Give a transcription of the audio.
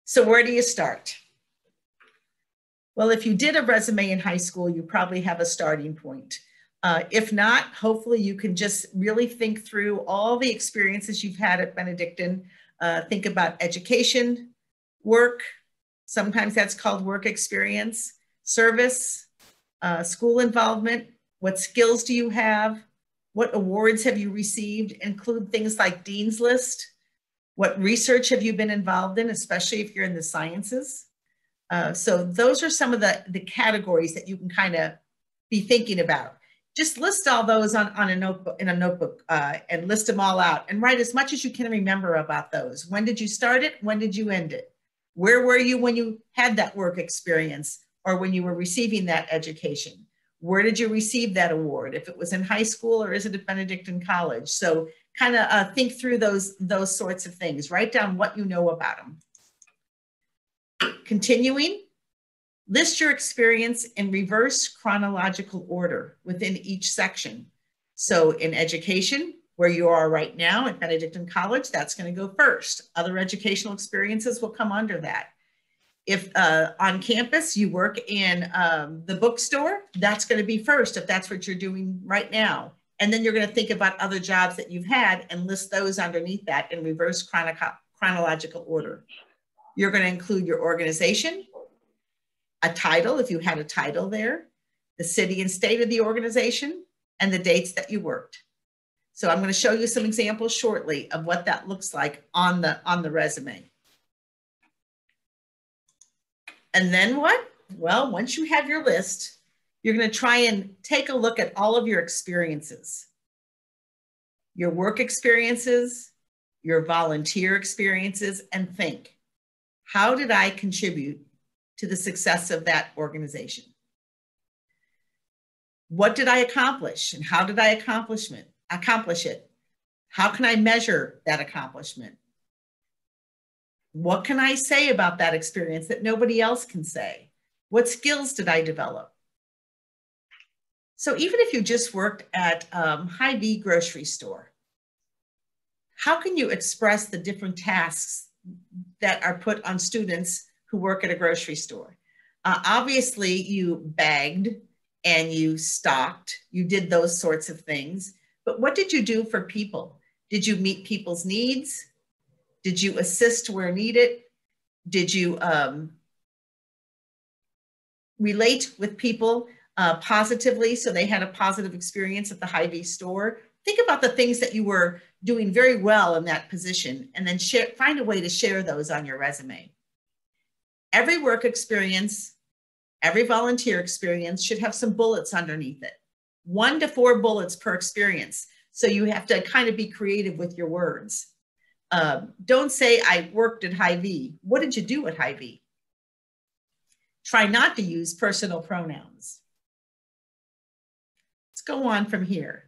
So where do you start? Well, if you did a resume in high school, you probably have a starting point. If not, hopefully you can just really think through all the experiences you've had at Benedictine. Think about education, work, sometimes that's called work experience, service, school involvement, what skills do you have, what awards have you received, include things like Dean's List, what research have you been involved in, especially if you're in the sciences. So those are some of the categories that you can kind of be thinking about. Just list all those on a notebook, in a notebook, and list them all out and write as much as you can remember about those. When did you start it? When did you end it? Where were you when you had that work experience or when you were receiving that education? Where did you receive that award? If it was in high school or is it at Benedictine College? So kind of think through those sorts of things. Write down what you know about them. Continuing, list your experience in reverse chronological order within each section. So in education, where you are right now at Benedictine College, that's going to go first. Other educational experiences will come under that. If on campus you work in the bookstore, that's going to be first if that's what you're doing right now. And then you're going to think about other jobs that you've had and list those underneath that in reverse chronological order. You're going to include your organization, a title, if you had a title there, the city and state of the organization, and the dates that you worked. So I'm going to show you some examples shortly of what that looks like on the resume. And then what? Well, once you have your list, you're going to try and take a look at all of your experiences, your work experiences, your volunteer experiences, and think, how did I contribute to the success of that organization? What did I accomplish and how did I accomplish it? How can I measure that accomplishment? What can I say about that experience that nobody else can say? What skills did I develop? So even if you just worked at Hy-Vee grocery store, how can you express the different tasks that are put on students who work at a grocery store? Obviously, you bagged and you stocked, you did those sorts of things, but what did you do for people? Did you meet people's needs? Did you assist where needed? Did you relate with people positively so they had a positive experience at the Hy-Vee store? Think about the things that you were doing very well in that position and then find a way to share those on your resume. Every work experience, every volunteer experience should have some bullets underneath it. 1 to 4 bullets per experience. So you have to kind of be creative with your words. Don't say, I worked at Hy-Vee. What did you do at Hy-Vee? Try not to use personal pronouns. Let's go on from here.